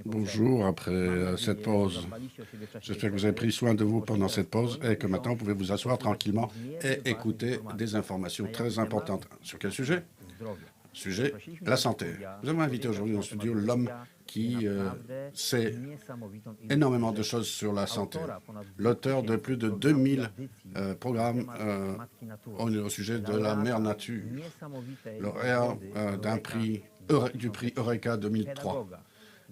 Bonjour, après cette pause. J'espère que vous avez pris soin de vous pendant cette pause et que maintenant vous pouvez vous asseoir tranquillement et écouter des informations très importantes. Sur quel sujet? Sujet, la santé. Nous avons invité aujourd'hui dans le studio l'homme qui sait énormément de choses sur la santé. L'auteur de plus de 2000 programmes au sujet de la mère nature. Lauréat du prix Eureka 2003.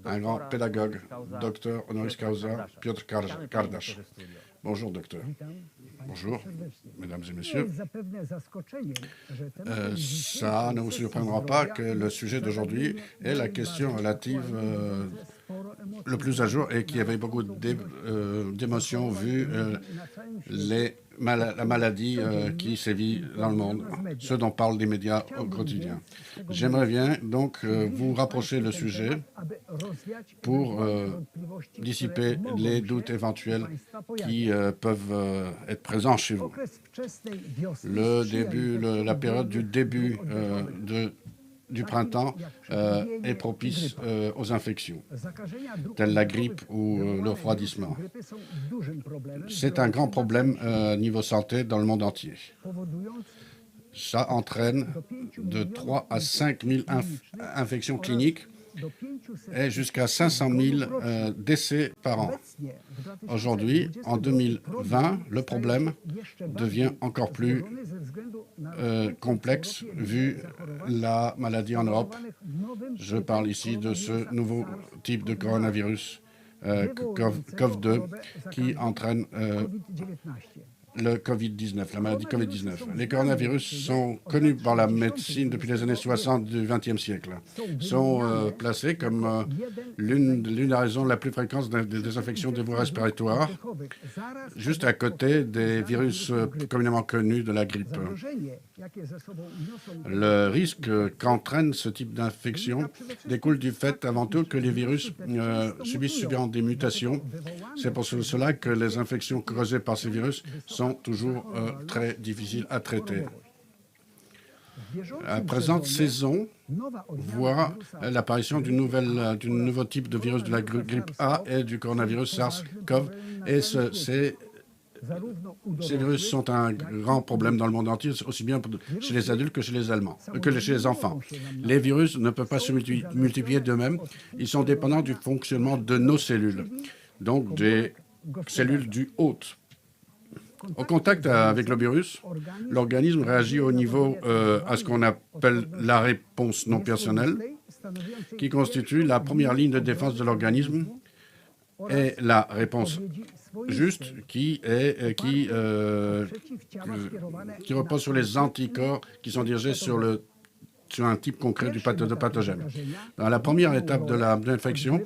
Un grand pédagogue, docteur honoris causa, Piotr Kardasz. Bonjour, docteur. Bonjour, mesdames et messieurs. Ça ne vous surprendra pas que le sujet d'aujourd'hui est la question relative le plus à jour et qui avait beaucoup d'émotions vu la maladie qui sévit dans le monde, ce dont parlent les médias au quotidien. J'aimerais bien donc vous rapprocher le sujet pour dissiper les doutes éventuels qui peuvent être présents chez vous. La période du début du printemps est propice aux infections, telles la grippe ou le refroidissement. C'est un grand problème niveau santé dans le monde entier. Ça entraîne de 3 à 5 000 infections cliniques et jusqu'à 500 000 décès par an. Aujourd'hui, en 2020, le problème devient encore plus complexe vu la maladie en Europe. Je parle ici de ce nouveau type de coronavirus, COV2, qui entraîne le Covid-19, la maladie Covid-19. Les coronavirus sont connus par la médecine depuis les années 60 du XXe siècle. Sont placés comme l'une des raisons la plus fréquente des infections des voies respiratoires, juste à côté des virus communément connus de la grippe. Le risque qu'entraîne ce type d'infection découle du fait avant tout que les virus subissent souvent des mutations. C'est pour cela que les infections causées par ces virus sont toujours très difficiles à traiter. La présente saison voit l'apparition d'un nouveau type de virus de la grippe A et du coronavirus SARS-CoV. Et ces virus sont un grand problème dans le monde entier, aussi bien chez les adultes que chez les enfants. Les virus ne peuvent pas se multiplier d'eux-mêmes. Ils sont dépendants du fonctionnement de nos cellules, donc des cellules du hôte. Au contact avec le virus, l'organisme réagit au niveau à ce qu'on appelle la réponse non personnelle, qui constitue la première ligne de défense de l'organisme, et la réponse juste qui repose sur les anticorps qui sont dirigés sur un type concret de pathogène. Dans la première étape de l'infection,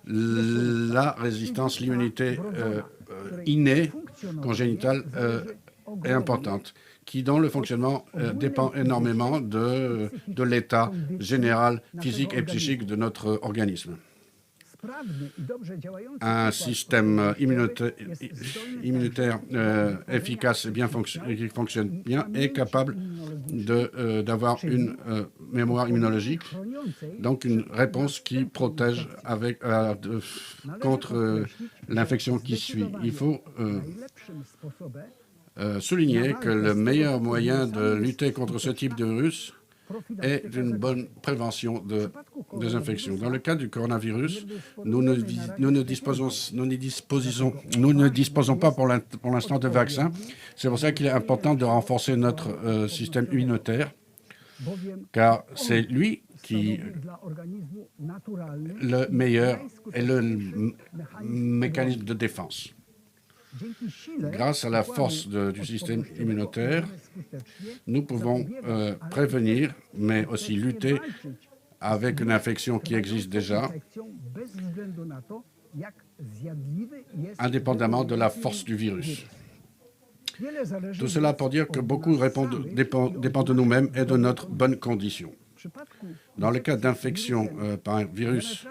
la résistance, l'immunité innée, congénitale, est importante, dont le fonctionnement dépend énormément de l'état général, physique et psychique de notre organisme. Un système immunitaire efficace et qui fonctionne bien est capable d'avoir une mémoire immunologique, donc une réponse qui protège contre l'infection qui suit. Il faut souligner que le meilleur moyen de lutter contre ce type de virus est une bonne prévention des infections. Dans le cas du coronavirus, nous ne disposons pas pour l'instant de vaccins. C'est pour ça qu'il est important de renforcer notre système immunitaire, car c'est lui qui le meilleur et le mécanisme de défense. Grâce à la force du système immunitaire, nous pouvons prévenir, mais aussi lutter avec une infection qui existe déjà, indépendamment de la force du virus. Tout cela pour dire que beaucoup dépend de nous-mêmes et de notre bonne condition. Dans le cas d'infection par un virus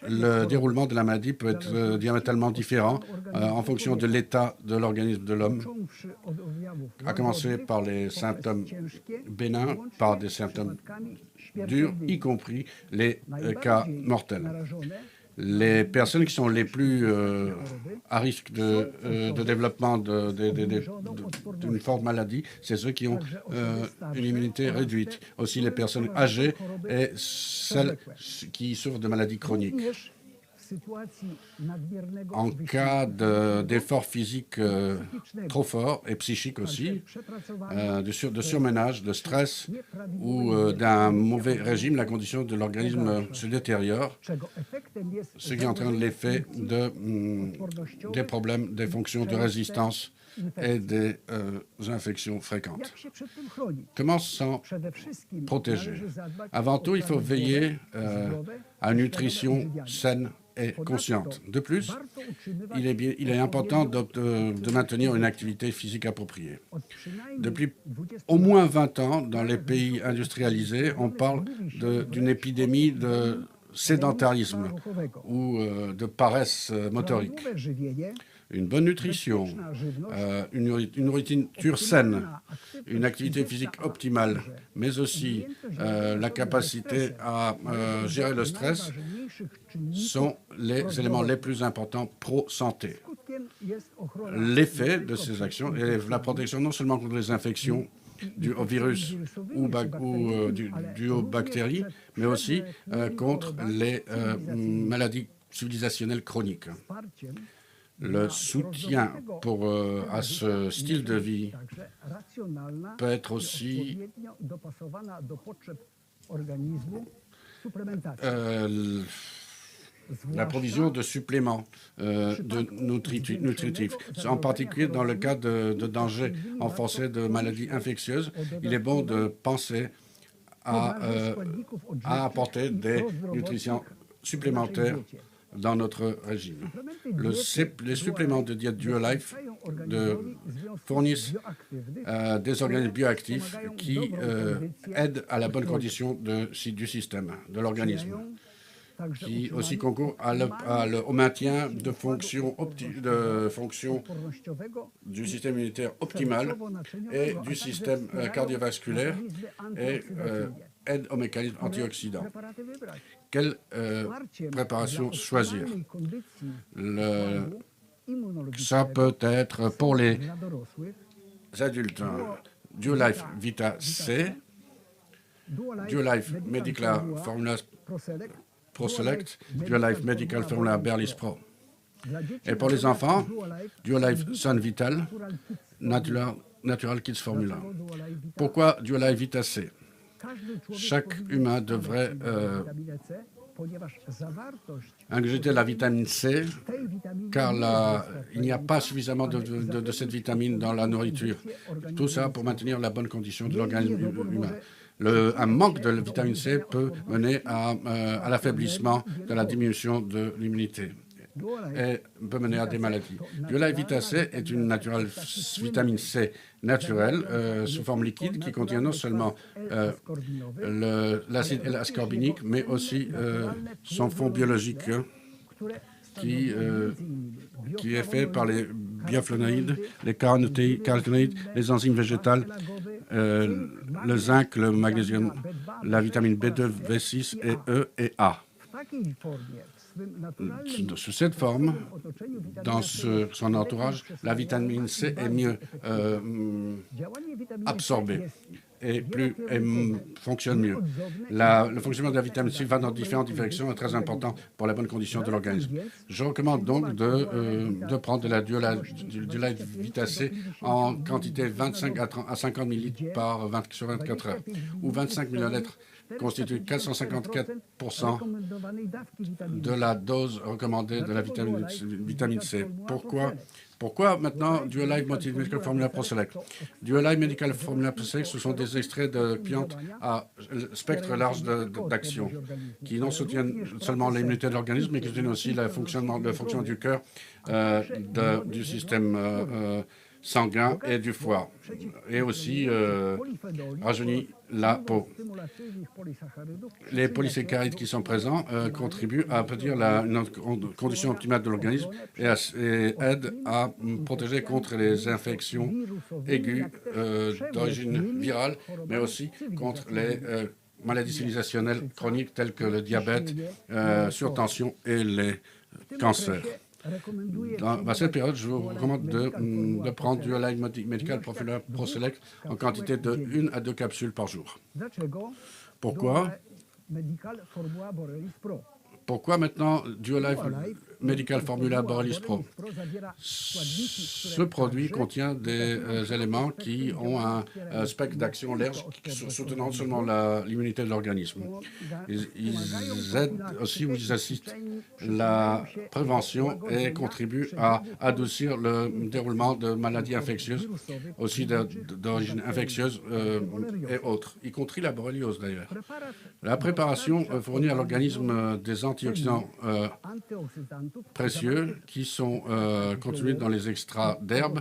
le déroulement de la maladie peut être diamétralement différent en fonction de l'état de l'organisme de l'homme, à commencer par les symptômes bénins, par des symptômes durs, y compris les cas mortels. Les personnes qui sont les plus à risque de développement d'une forte maladie, c'est ceux qui ont une immunité réduite. Aussi les personnes âgées et celles qui souffrent de maladies chroniques. En cas d'effort physique trop fort et psychique aussi, de surménage, de stress ou d'un mauvais régime, la condition de l'organisme se détériore, ce qui entraîne l'effet des problèmes, des fonctions de résistance et des infections fréquentes. Comment s'en protéger? Avant tout, il faut veiller à une nutrition saine et consciente. De plus, il est important de maintenir une activité physique appropriée. Depuis au moins 20 ans, dans les pays industrialisés, on parle d'une épidémie de sédentarisme ou de paresse motorique. Une bonne nutrition, une nourriture saine, une activité physique optimale, mais aussi la capacité à gérer le stress sont les éléments les plus importants pro-santé. L'effet de ces actions est la protection non seulement contre les infections dues au virus ou dues aux bactéries, mais aussi contre les maladies civilisationnelles chroniques. Le soutien à ce style de vie peut être aussi la provision de suppléments nutritifs. En particulier dans le cas de dangers renforcés de maladies infectieuses, il est bon de penser à apporter des nutritions supplémentaires dans notre régime. Les suppléments de diète DuoLife fournissent des organismes bioactifs qui aident à la bonne condition du système, de l'organisme, qui aussi concourent au maintien de fonctions du système immunitaire optimal et du système cardiovasculaire et aide au mécanisme antioxydant. Quelle préparation choisir? Ça peut être pour les adultes, DuoLife Vita C, DuoLife Medical Formula Pro Select, DuoLife Medical Formula Berlis Pro. Et pour les enfants, DuoLife Sun Vital, Natural Kids Formula. Pourquoi DuoLife Vita C? Chaque humain devrait ingurgiter la vitamine C, car il n'y a pas suffisamment de cette vitamine dans la nourriture. Tout ça pour maintenir la bonne condition de l'organisme humain. Un manque de vitamine C peut mener à l'affaiblissement, de la diminution de l'immunité et peut mener à des maladies. DuoLife Vita C est une vitamine C naturelle sous forme liquide qui contient non seulement l'acide L-ascorbinique, mais aussi son fond biologique qui est fait par les bioflavonoïdes, les caroténoïdes, les enzymes végétales, le zinc, le magnésium, la vitamine B2, B6 et E et A. Sous cette forme, dans son entourage, la vitamine C est mieux absorbée et fonctionne mieux. Le fonctionnement de la vitamine C va dans différentes directions et est très important pour la bonne condition de l'organisme. Je recommande donc de prendre de la DuoLife Vita C en quantité 25 à 50 ml sur 24 heures, ou 25 ml constitue 454% de la dose recommandée de la vitamine C. Pourquoi maintenant DuoLife Medical Formula Pro Select? DuoLife Medical Formula Pro Select, ce sont des extraits de plantes à spectre large d'action, qui non soutiennent seulement l'immunité de l'organisme, mais qui soutiennent aussi le fonctionnement du cœur, du système sanguin et du foie, et aussi rajeunit la peau. Les polysaccharides qui sont présents contribuent à produire une condition optimale de l'organisme et aident à protéger contre les infections aiguës d'origine virale, mais aussi contre les maladies civilisationnelles chroniques telles que le diabète, surtension et les cancers. Dans cette période, je vous recommande de prendre du Live Medical ProSelect en quantité de 1 à 2 capsules par jour. Pourquoi maintenant Duolife Medical Formula Borealis Pro? Ce produit contient des éléments qui ont un spectre d'action large soutenant seulement l'immunité de l'organisme. Ils aident aussi ou ils assistent la prévention et contribuent à adoucir le déroulement de maladies infectieuses, aussi d'origine infectieuse et autres, y compris la borréliose d'ailleurs. La préparation fournit à l'organisme des antioxydants précieux qui sont contenus dans les extraits d'herbes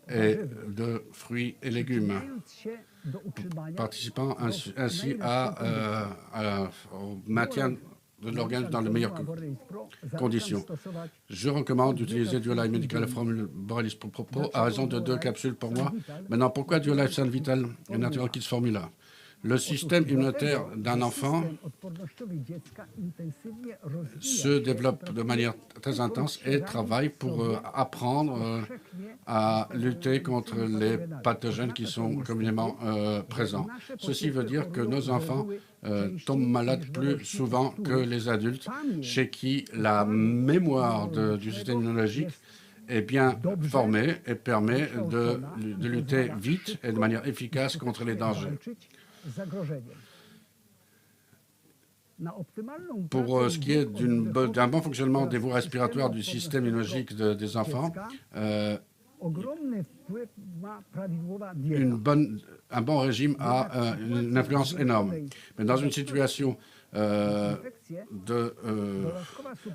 et de fruits et légumes, participant ainsi au maintien de l'organisme dans les meilleures conditions. Je recommande d'utiliser Duolife Medical Formula Borealis Pro à raison de 2 capsules par mois. Maintenant, pourquoi Duolife Sun Vital et Natural Kids Formula? Le système immunitaire d'un enfant se développe de manière très intense et travaille pour apprendre à lutter contre les pathogènes qui sont communément présents. Ceci veut dire que nos enfants tombent malades plus souvent que les adultes, chez qui la mémoire du système immunologique est bien formée et permet de lutter vite et de manière efficace contre les dangers. Pour ce qui est d'un bon fonctionnement des voies respiratoires du système immunologique des enfants, un bon régime a une influence énorme. Mais dans une situation de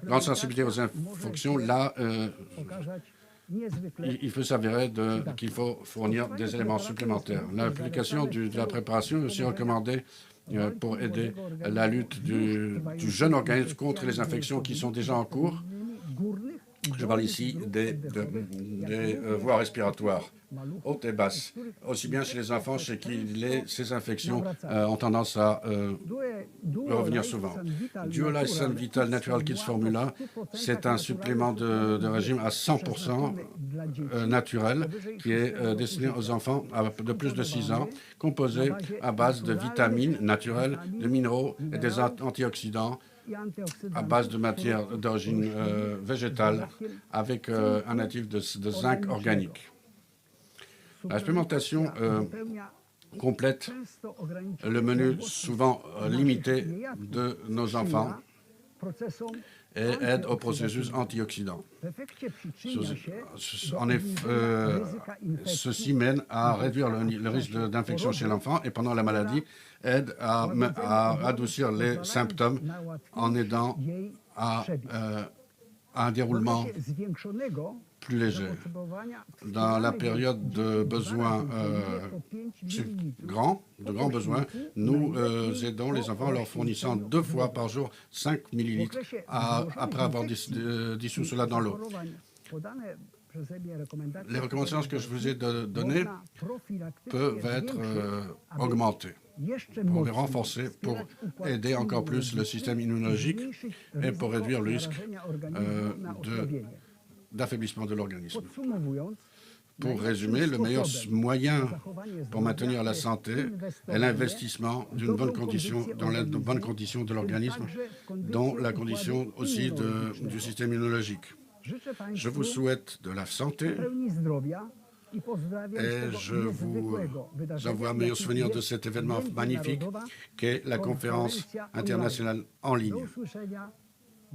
grande sensibilité aux infections, là, il peut s'avérer qu'il faut fournir des éléments supplémentaires. L'application de la préparation est aussi recommandée pour aider la lutte du jeune organisme contre les infections qui sont déjà en cours. Je parle ici des voies respiratoires hautes et basses, aussi bien chez les enfants chez qui ces infections ont tendance à revenir souvent. Duolife Sun Vital Natural Kids Formula, c'est un supplément de régime à 100% naturel qui est destiné aux enfants de plus de 6 ans, composé à base de vitamines naturelles, de minéraux et des antioxydants, à base de matières d'origine végétale avec un natif de zinc organique. La supplémentation complète le menu souvent limité de nos enfants et aide au processus antioxydant. En effet, ceci mène à réduire le risque d'infection chez l'enfant et pendant la maladie aide à adoucir les symptômes en aidant à un déroulement plus léger. Dans la période de besoins de grands besoins, nous aidons les enfants en leur fournissant 2 fois par jour 5 millilitres après avoir dissous cela dans l'eau. Les recommandations que je vous ai données peuvent être augmentées pour les renforcer, pour aider encore plus le système immunologique et pour réduire le risque d'affaiblissement de l'organisme. Pour résumer, le meilleur moyen pour maintenir la santé est l'investissement d'une bonne condition, dans la bonne condition de l'organisme, dont la condition aussi du système immunologique. Je vous souhaite de la santé et je vous envoie un meilleur souvenir de cet événement magnifique qu'est la conférence internationale en ligne.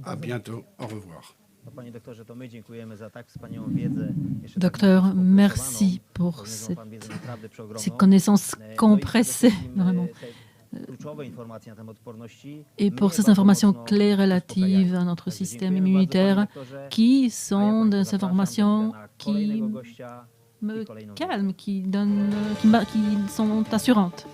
À bientôt, au revoir. Docteur, merci pour ces connaissances compressées, vraiment. Et pour ces informations clés relatives à notre système immunitaire, qui sont des informations qui me calment, qui sont assurantes.